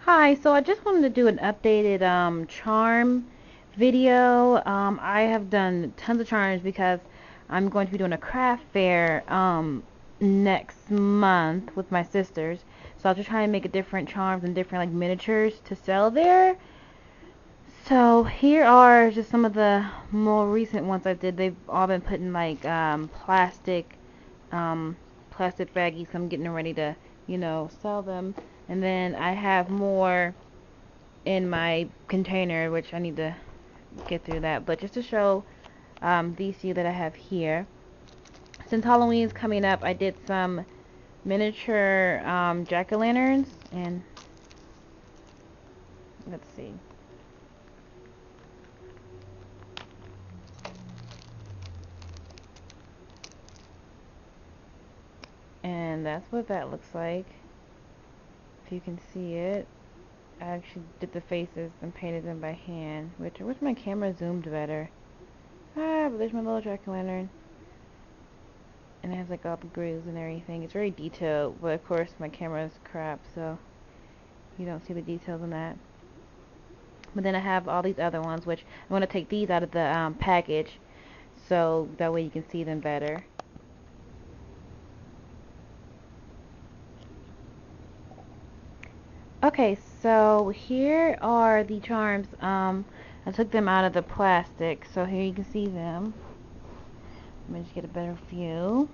Hi, so I just wanted to do an updated charm video. I have done tons of charms because I'm going to be doing a craft fair next month with my sisters. So I was just trying to make a different charms and different like miniatures to sell there. So here are just some of the more recent ones I did. They've all been put in like um, plastic baggies. So I'm getting ready to, sell them. And then I have more in my container, which I need to get through that. But just to show these few that I have here. Since Halloween is coming up, I did some miniature jack-o'-lanterns, and let's see. And that's what that looks like. If you can see it, I actually did the faces and painted them by hand. Which I wish my camera zoomed better. But there's my little jack-o'-lantern. And it has like all the grooves and everything. It's very detailed, but of course my camera is crap, so you don't see the details in that. But then I have all these other ones, which I'm going to take these out of the package, so that way you can see them better. Okay, so here are the charms. I took them out of the plastic, so here you can see them. Let me just get a better view.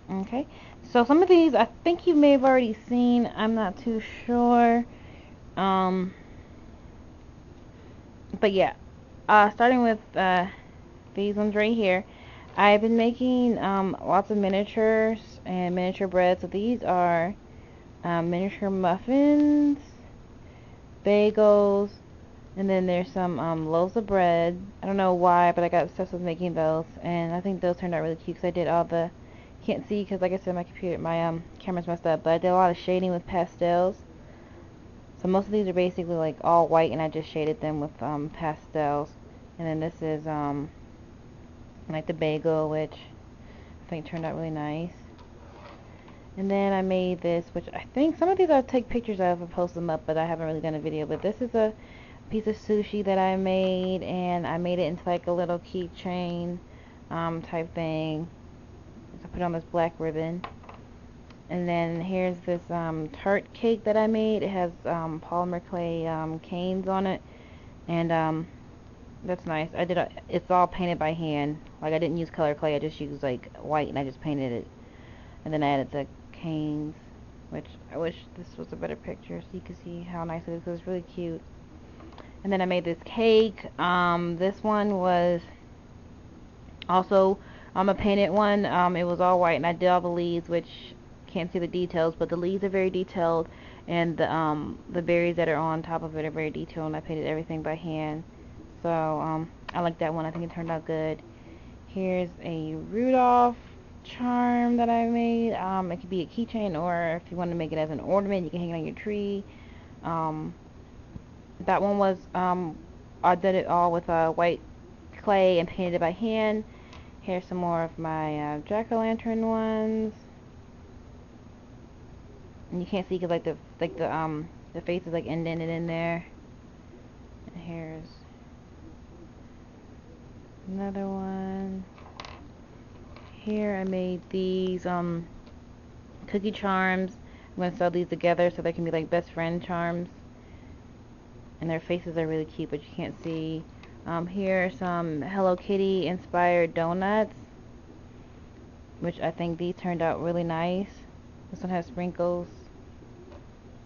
Okay, so some of these I think you may have already seen. I'm not too sure. Um, but yeah, starting with these ones right here. I've been making lots of miniatures and miniature bread. So these are miniature muffins, bagels, and then there's some loaves of bread. I don't know why, but I got obsessed with making those, and I think those turned out really cute because I did all the can't see because like I said my camera's messed up, but I did a lot of shading with pastels. So most of these are basically like all white, and I just shaded them with pastels. And then this is like the bagel, which I think turned out really nice. And then I made this, which I think some of these I'll take pictures of and post them up, but I haven't really done a video. But this is a piece of sushi that I made, and I made it into like a little keychain type thing. So I put on this black ribbon. And then here's this tart cake that I made. It has polymer clay canes on it, and that's nice. It's all painted by hand. Like I didn't use color clay. I just used like white, and I just painted it. And then I added the canes, which I wish this was a better picture so you could see how nice it is because it's really cute. And then I made this cake. This one was also a painted one. It was all white, and I did all the leaves, which can't see the details, but the leaves are very detailed, and the berries that are on top of it are very detailed. And I painted everything by hand, so I like that one. I think it turned out good. Here's a Rudolph charm that I made. It could be a keychain, or if you want to make it as an ornament, you can hang it on your tree. Um, that one was I did it all with white clay and painted it by hand. Here's some more of my jack-o'-lantern ones. And you can't see because the face is like indented in there. And here's another one. Here I made these cookie charms. I'm gonna sew these together so they can be like best friend charms. And their faces are really cute, but you can't see. Here are some Hello Kitty inspired donuts, which I think these turned out really nice. This one has sprinkles,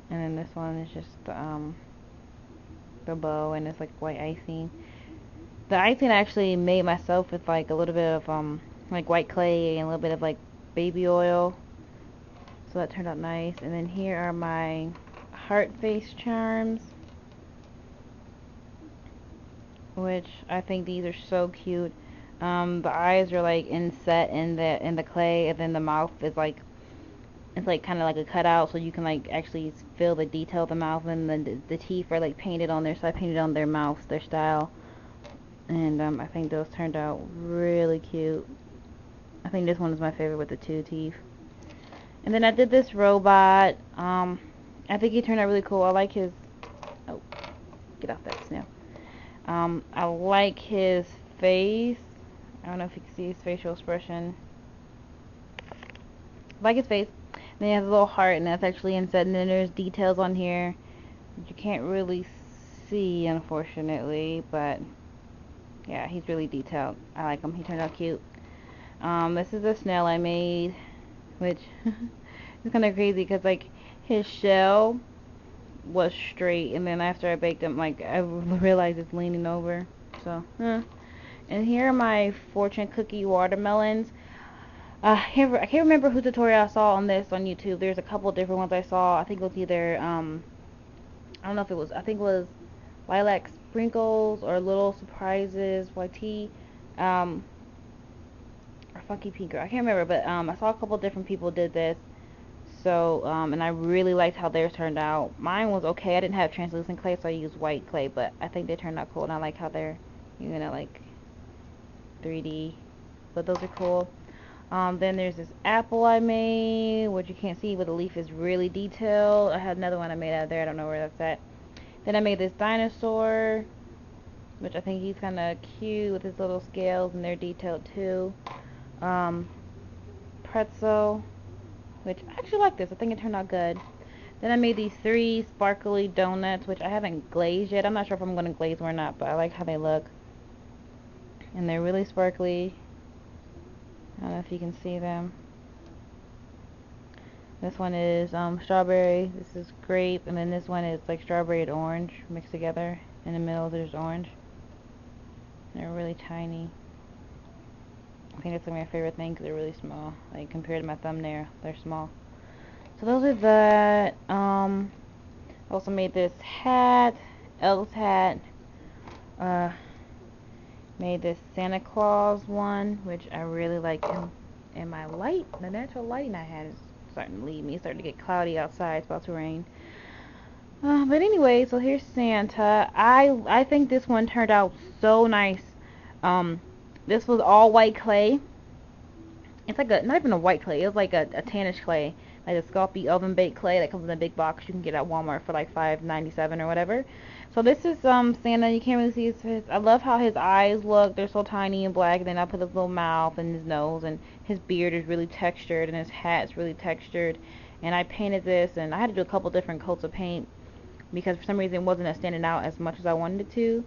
and then this one is just the bow, and it's like white icing. The icing I actually made myself with like a little bit of like white clay and a little bit of like baby oil. So that turned out nice. And then here are my heart face charms, which I think these are so cute. The eyes are like inset in the clay, and then the mouth is like it's like kind of like a cutout, so you can like actually feel the detail of the mouth, and then the teeth are like painted on there. So I painted on their mouths, their style, and I think those turned out really cute. I think this one is my favorite with the two teeth. And then I did this robot. I think he turned out really cool. I like his, oh, get off that snail. I like his face. I don't know if you can see his facial expression. I like his face. Then he has a little heart, and that's actually inset. And then there's details on here that you can't really see, unfortunately. But yeah, he's really detailed. I like him. He turned out cute. This is a snail I made, which is kind of crazy because like his shell was straight, and then after I baked him, like I realized it's leaning over. So, and here are my fortune cookie watermelons. I can't remember whose tutorial I saw on this on YouTube. There's a couple different ones I saw. I think it was either I don't know if it was, I think it was Lilac Sprinkles or Little Surprises YT, or Funky Pink Girl. I can't remember, but I saw a couple different people did this. So, and I really liked how theirs turned out. Mine was okay. I didn't have translucent clay, so I used white clay, but I think they turned out cool, and I like how they're, like 3D. But those are cool. Then there's this apple I made, which you can't see, but the leaf is really detailed. I had another one I made out of there. I don't know where that's at. Then I made this dinosaur, which I think he's kind of cute with his little scales, and they're detailed too. Pretzel, which I actually like this. I think it turned out good. Then I made these 3 sparkly donuts, which I haven't glazed yet. I'm not sure if I'm going to glaze them or not, but I like how they look. And they're really sparkly. I don't know if you can see them. This one is strawberry, this is grape, and then this one is like strawberry and orange mixed together. In the middle there's orange. They're really tiny. I think that's like my favorite thing because they're really small. Like compared to my thumbnail, they're small. So those are that. I also made this hat, Elvis hat. Made this Santa Claus one, which I really like. And my light, the natural lighting I had is starting to leave me. It's starting to get cloudy outside. It's about to rain. But anyway, so here's Santa. I think this one turned out so nice. This was all white clay. It's like not even a white clay. It was like a tannish clay, like a Sculpey oven baked clay that comes in a big box. You can get at Walmart for like $5.97 or whatever. So this is Santa. You can't really see his face. I love how his eyes look. They're so tiny and black. And then I put his little mouth and his nose, and his beard is really textured, and his hat's really textured. And I painted this, and I had to do a couple different coats of paint because for some reason it wasn't standing out as much as I wanted it to.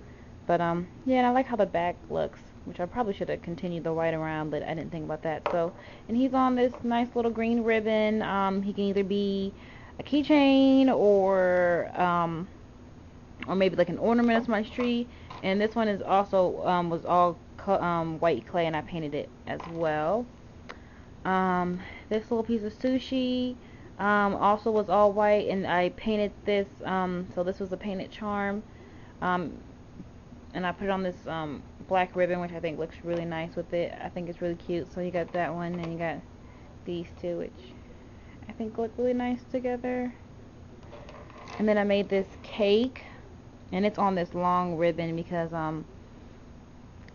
But yeah, and I like how the back looks, which I probably should have continued the white around, but I didn't think about that. So, and he's on this nice little green ribbon. He can either be a keychain or maybe like an ornament of somebody's tree. And this one is also was all white clay, and I painted it as well. This little piece of sushi also was all white, and I painted this. So this was a painted charm. And I put it on this black ribbon, which I think looks really nice with it. I think it's really cute. So you got that one, and you got these two, which I think look really nice together. And then I made this cake, and it's on this long ribbon because I'm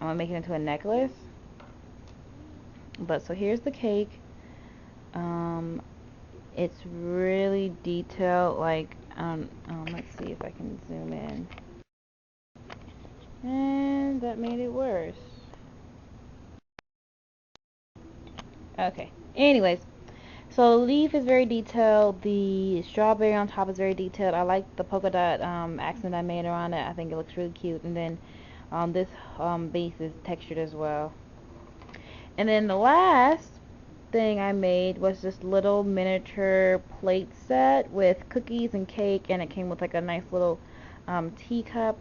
gonna make it into a necklace. But so here's the cake. It's really detailed. Like let's see if I can zoom in. And that made it worse. Okay. Anyways, so the leaf is very detailed. The strawberry on top is very detailed. I like the polka dot accent I made around it. I think it looks really cute. And then this base is textured as well. And then the last thing I made was this little miniature plate set with cookies and cake, and it came with like a nice little teacup.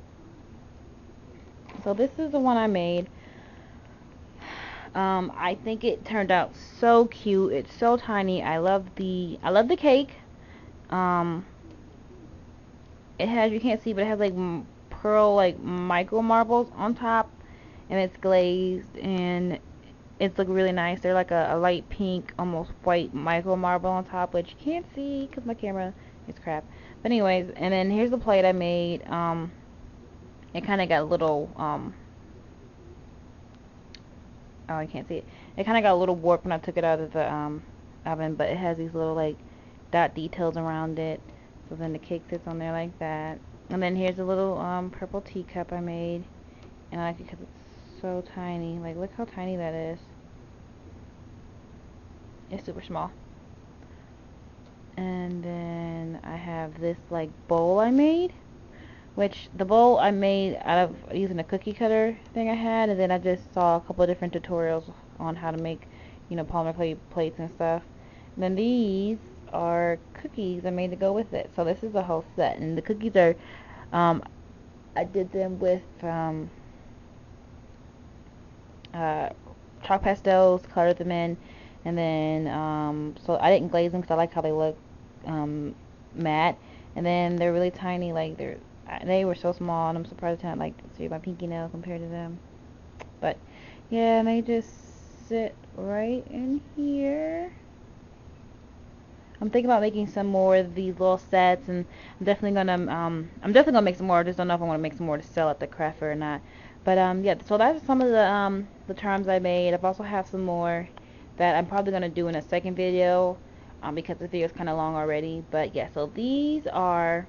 So this is the one I made. I think it turned out so cute. It's so tiny. I love the cake. It has, you can't see, but it has like pearl like micro marbles on top, and it's glazed, and it's look really nice. They're like a light pink, almost white micro marble on top, which you can't see because my camera is crap. But anyways, and then here's the plate I made. It kind of got a little oh, you can't see it. It kind of got a little warped when I took it out of the oven, but it has these little like dot details around it. So then the cake sits on there like that. And then here's a little purple teacup I made, and I like it because it's so tiny. Like, look how tiny that is. It's super small. And then I have this like bowl I made, which the bowl I made out of using a cookie cutter thing I had, and then I just saw a couple of different tutorials on how to make, you know, polymer clay plates and stuff. And then these are cookies I made to go with it. So this is a whole set, and the cookies are, I did them with uh, chalk pastels, colored them in, and then so I didn't glaze them because I like how they look matte, and then they're really tiny. Like they were so small, and I'm surprised I had like see my pinky nail compared to them. But yeah, and they just sit right in here. I'm thinking about making some more of these little sets, and I'm definitely gonna make some more. I just don't know if I want to make some more to sell at the craft fair or not. But yeah, so that's some of the charms I made. I've also have some more that I'm probably gonna do in a second video, because the video is kind of long already. But yeah, so these are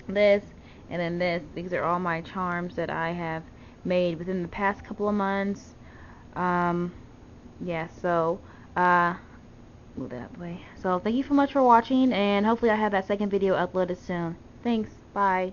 this, and then this. These are all my charms that I have made within the past couple of months. Um, yeah, so move that way. So thank you so much for watching, and hopefully I have that second video uploaded soon. Thanks. Bye.